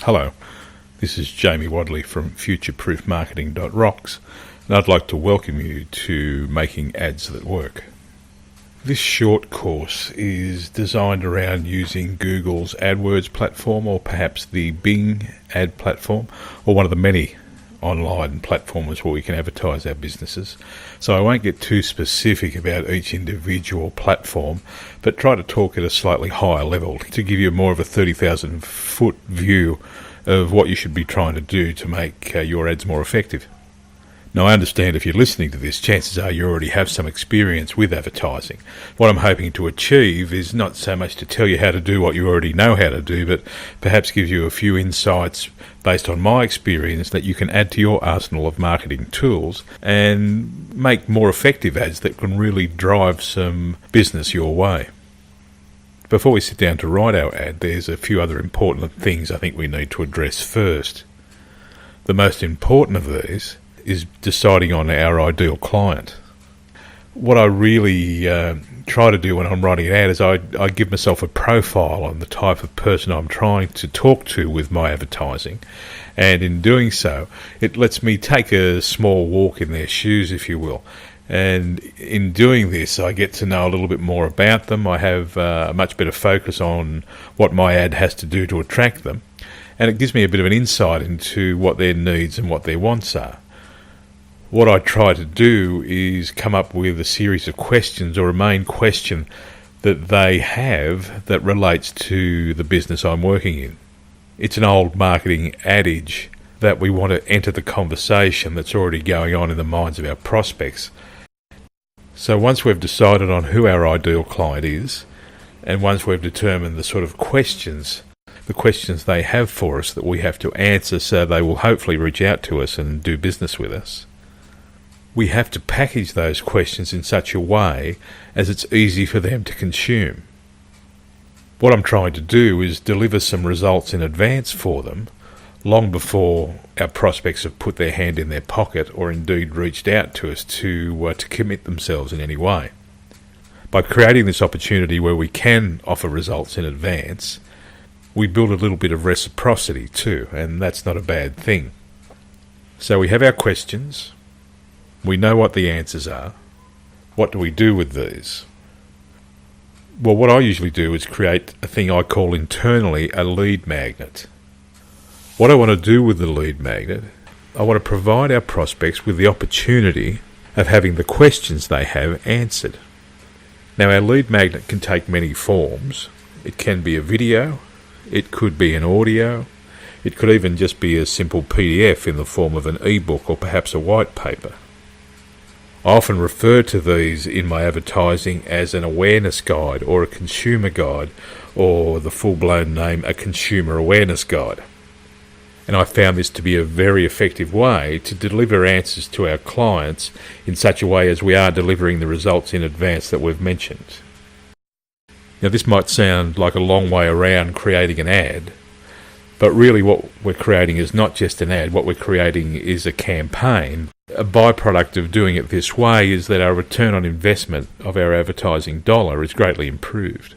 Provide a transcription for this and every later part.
Hello, this is Jamie Wadley from futureproofmarketing.rocks, and I'd like to welcome you to Making Ads That Work. This short course is designed around using Google's AdWords platform, or perhaps the Bing ad platform, or one of the many online platforms where we can advertise our businesses. So I won't get too specific about each individual platform, but try to talk at a slightly higher level to give you more of a 30,000 foot view of what you should be trying to do to make your ads more effective. Now, I understand if you're listening to this, chances are you already have some experience with advertising. What I'm hoping to achieve is not so much to tell you how to do what you already know how to do, but perhaps give you a few insights based on my experience that you can add to your arsenal of marketing tools and make more effective ads that can really drive some business your way. Before we sit down to write our ad, there's a few other important things I think we need to address first. The most important of these is deciding on our ideal client. What I really try to do when I'm writing an ad is I give myself a profile on the type of person I'm trying to talk to with my advertising, and in doing so it lets me take a small walk in their shoes, if you will. And in doing this, I get to know a little bit more about them. I have a much better focus on what my ad has to do to attract them, and it gives me a bit of an insight into what their needs and what their wants are. What I try to do is come up with a series of questions, or a main question that they have that relates to the business I'm working in. It's an old marketing adage that we want to enter the conversation that's already going on in the minds of our prospects. So once we've decided on who our ideal client is, and once we've determined the sort of questions they have for us that we have to answer so they will hopefully reach out to us and do business with us, we have to package those questions in such a way as it's easy for them to consume. What I'm trying to do is deliver some results in advance for them, long before our prospects have put their hand in their pocket or indeed reached out to us to commit themselves in any way. By creating this opportunity where we can offer results in advance, we build a little bit of reciprocity too, and that's not a bad thing. So we have our questions. We know what the answers are. What do we do with these? Well, what I usually do is create a thing I call internally a lead magnet. What I want to do with the lead magnet, I want to provide our prospects with the opportunity of having the questions they have answered. Now, our lead magnet can take many forms. It can be a video, it could be an audio, it could even just be a simple PDF in the form of an ebook or perhaps a white paper. I often refer to these in my advertising as an awareness guide or a consumer guide, or the full-blown name, a consumer awareness guide. And I found this to be a very effective way to deliver answers to our clients in such a way as we are delivering the results in advance that we've mentioned. Now, this might sound like a long way around creating an ad, but really what we're creating is not just an ad. What we're creating is a campaign. A byproduct of doing it this way is that our return on investment of our advertising dollar is greatly improved.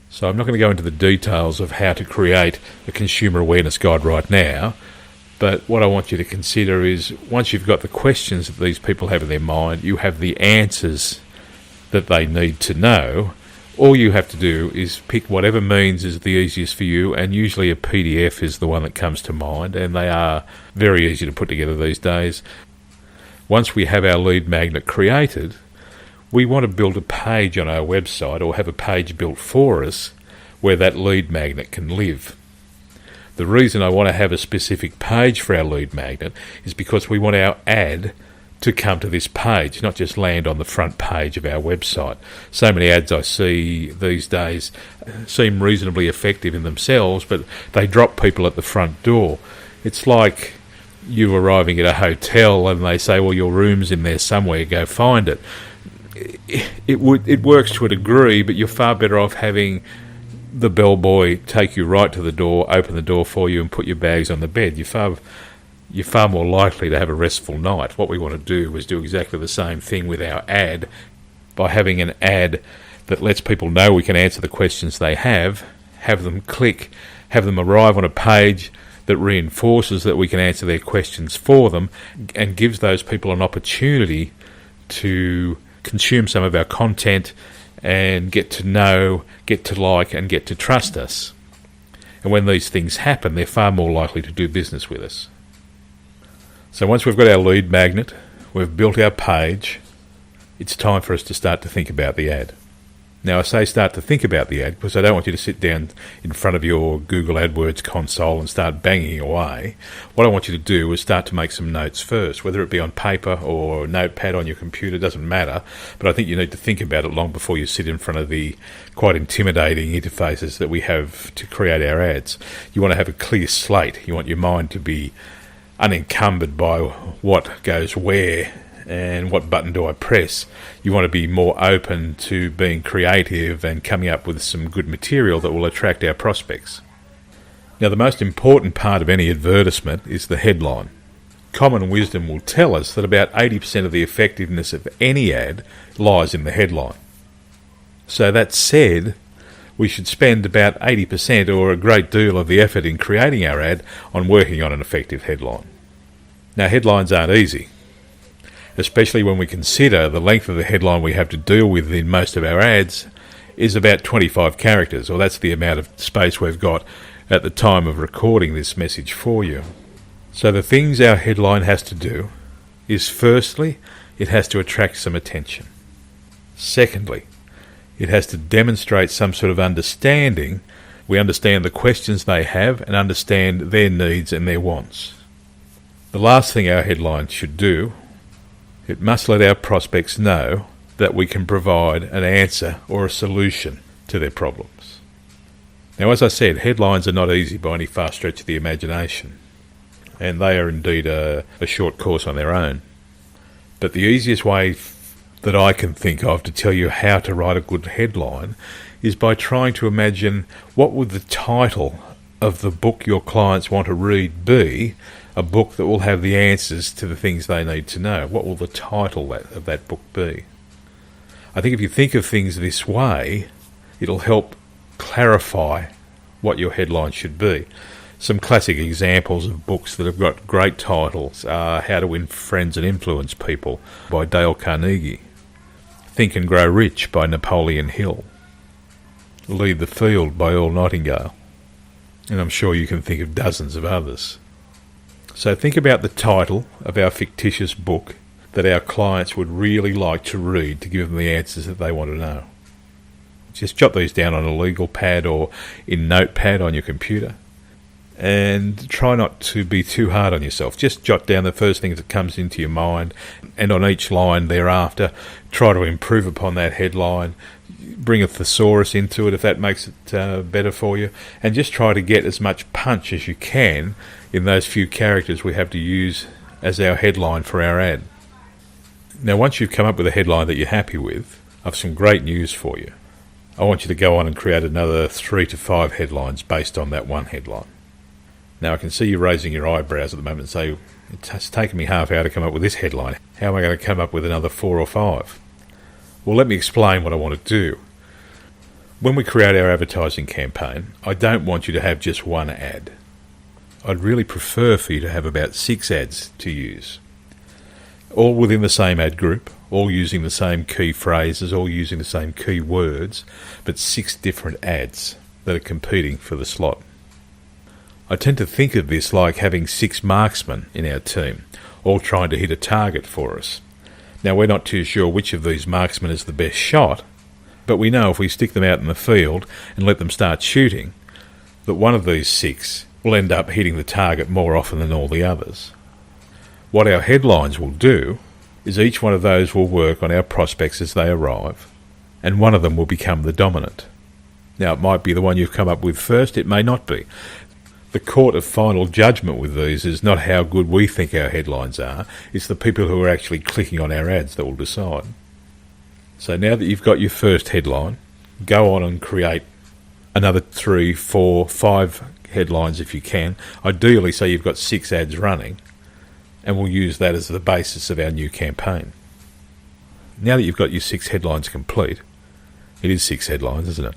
So I'm not going to go into the details of how to create a consumer awareness guide right now, but what I want you to consider is once you've got the questions that these people have in their mind, you have the answers that they need to know. All you have to do is pick whatever means is the easiest for you, and usually a PDF is the one that comes to mind, and they are very easy to put together these days. Once we have our lead magnet created, we want to build a page on our website, or have a page built for us where that lead magnet can live. The reason I want to have a specific page for our lead magnet is because we want our ad to come to this page, not just land on the front page of our website. So many ads I see these days seem reasonably effective in themselves, but they drop people at the front door. It's like you arriving at a hotel and they say, well, your room's in there somewhere, go find it. It works to a degree, but you're far better off having the bellboy take you right to the door, open the door for you and put your bags on the bed. You're far more likely to have a restful night. What we want to do is do exactly the same thing with our ad by having an ad that lets people know we can answer the questions they have them click have them arrive on a page that reinforces that we can answer their questions for them and gives those people an opportunity to consume some of our content and get to know, get to like, and get to trust us. And when these things happen, they're far more likely to do business with us. So once we've got our lead magnet, we've built our page, it's time for us to start to think about the ad. Now, I say start to think about the ad because I don't want you to sit down in front of your Google AdWords console and start banging away. What I want you to do is start to make some notes first, whether it be on paper or a notepad on your computer, doesn't matter. But I think you need to think about it long before you sit in front of the quite intimidating interfaces that we have to create our ads. You want to have a clear slate. You want your mind to be unencumbered by what goes where and what button do I press. You want to be more open to being creative and coming up with some good material that will attract our prospects. Now, the most important part of any advertisement is the headline. Common wisdom will tell us that about 80% of the effectiveness of any ad lies in the headline. So that said, we should spend about 80% or a great deal of the effort in creating our ad on working on an effective headline. Now, headlines aren't easy, especially when we consider the length of the headline we have to deal with in most of our ads is about 25 characters, or that's the amount of space we've got at the time of recording this message for you. So the things our headline has to do is, firstly, it has to attract some attention. Secondly, it has to demonstrate some sort of understanding. We understand the questions they have and understand their needs and their wants. The last thing our headline should do, it must let our prospects know that we can provide an answer or a solution to their problems. Now, as I said, headlines are not easy by any far stretch of the imagination, and they are indeed a short course on their own. But the easiest way that I can think of to tell you how to write a good headline is by trying to imagine what would the title of the book your clients want to read be, a book that will have the answers to the things they need to know. What will the title of that book be? I think if you think of things this way, it'll help clarify what your headline should be. Some classic examples of books that have got great titles are How to Win Friends and Influence People by Dale Carnegie, Think and Grow Rich by Napoleon Hill, Lead the Field by Earl Nightingale, and I'm sure you can think of dozens of others. So think about the title of our fictitious book that our clients would really like to read to give them the answers that they want to know. Just jot these down on a legal pad or in Notepad on your computer, and try not to be too hard on yourself. Just jot down the first thing that comes into your mind, and on each line thereafter try to improve upon that headline. Bring a thesaurus into it if that makes it better for you, and just try to get as much punch as you can in those few characters we have to use as our headline for our ad. Now, once you've come up with a headline that you're happy with, I've some great news for you. I want you to go on and create another 3 to 5 headlines based on that one headline. Now, I can see you raising your eyebrows at the moment and say, it's taken me half hour to come up with this headline. How am I going to come up with another 4 or 5? Well, let me explain what I want to do. When we create our advertising campaign, I don't want you to have just one ad. I'd really prefer for you to have about 6 ads to use. All within the same ad group, all using the same key phrases, all using the same key words, but 6 different ads that are competing for the slot. I tend to think of this like having 6 marksmen in our team, all trying to hit a target for us. Now, we're not too sure which of these marksmen is the best shot, but we know if we stick them out in the field and let them start shooting, that one of these 6 will end up hitting the target more often than all the others. What our headlines will do is each one of those will work on our prospects as they arrive, and one of them will become the dominant. Now, it might be the one you've come up with first, it may not be. The court of final judgment with these is not how good we think our headlines are, it's the people who are actually clicking on our ads that will decide. So now that you've got your first headline, go on and create another 3, 4, 5 headlines if you can. Ideally, say you've got 6 ads running, and we'll use that as the basis of our new campaign. Now that you've got your 6 headlines complete, it is 6 headlines, isn't it?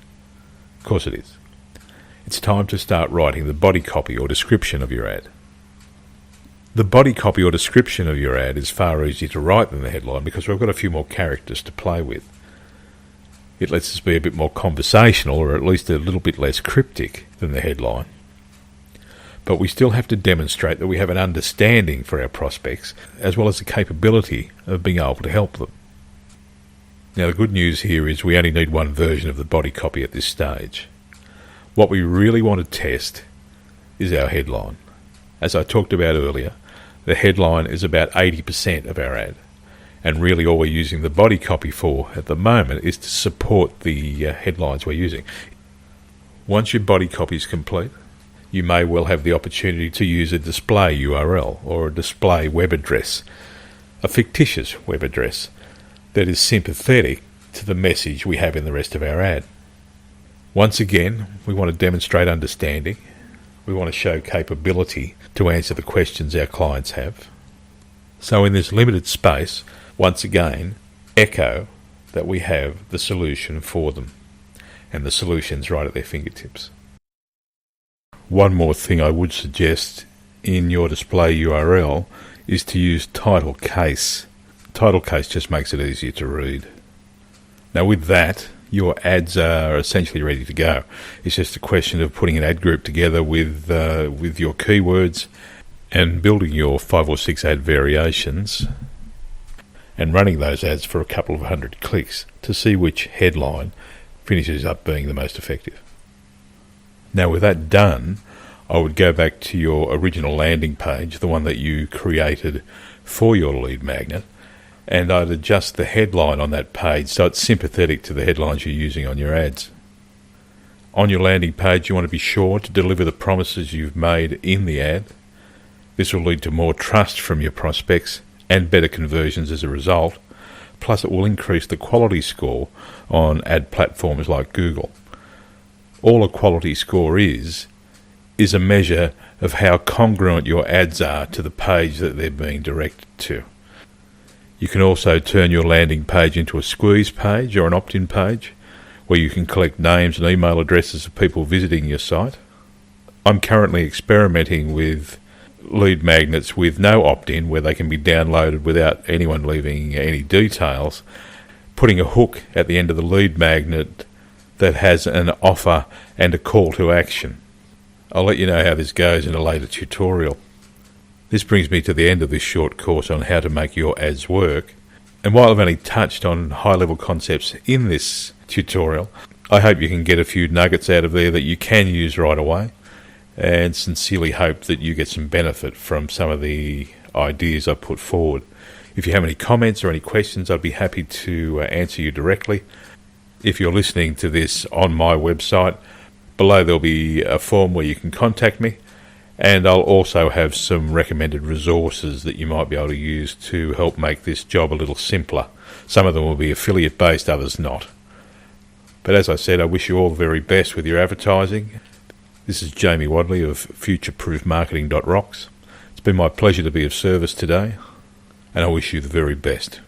Of course it is. it's time to start writing the body copy or description of your ad. The body copy or description of your ad is far easier to write than the headline because we've got a few more characters to play with. It lets us be a bit more conversational, or at least a little bit less cryptic than the headline. But we still have to demonstrate that we have an understanding for our prospects, as well as the capability of being able to help them. Now, the good news here is we only need one version of the body copy at this stage. What we really want to test is our headline. As I talked about earlier, the headline is about 80% of our ad, and really all we're using the body copy for at the moment is to support the headlines we're using. Once your body copy is complete, you may well have the opportunity to use a display URL or a display web address, a fictitious web address that is sympathetic to the message we have in the rest of our ad. Once again, we want to demonstrate understanding. We want to show capability to answer the questions our clients have. So in this limited space, once again, echo that we have the solution for them, and the solution's right at their fingertips. One more thing I would suggest in your display URL is to use title case. Title case just makes it easier to read. Now with that, your ads are essentially ready to go. It's just a question of putting an ad group together with your keywords and building your 5 or 6 ad variations and running those ads for a couple of hundred clicks to see which headline finishes up being the most effective. Now with that done, I would go back to your original landing page, the one that you created for your lead magnet, and I'd adjust the headline on that page so it's sympathetic to the headlines you're using on your ads. On your landing page, you want to be sure to deliver the promises you've made in the ad. This will lead to more trust from your prospects and better conversions as a result. Plus, it will increase the quality score on ad platforms like Google. All a quality score is a measure of how congruent your ads are to the page that they're being directed to. You can also turn your landing page into a squeeze page or an opt-in page where you can collect names and email addresses of people visiting your site. I'm currently experimenting with lead magnets with no opt-in, where they can be downloaded without anyone leaving any details, putting a hook at the end of the lead magnet that has an offer and a call to action. I'll let you know how this goes in a later tutorial. This brings me to the end of this short course on how to make your ads work. And while I've only touched on high-level concepts in this tutorial, I hope you can get a few nuggets out of there that you can use right away, and sincerely hope that you get some benefit from some of the ideas I put forward. If you have any comments or any questions, I'd be happy to answer you directly. If you're listening to this on my website, below there'll be a form where you can contact me, and I'll also have some recommended resources that you might be able to use to help make this job a little simpler. Some of them will be affiliate based, others not. But as I said, I wish you all the very best with your advertising. This is Jamie Wadley of futureproofmarketing.rocks. It's been my pleasure to be of service today, and I wish you the very best.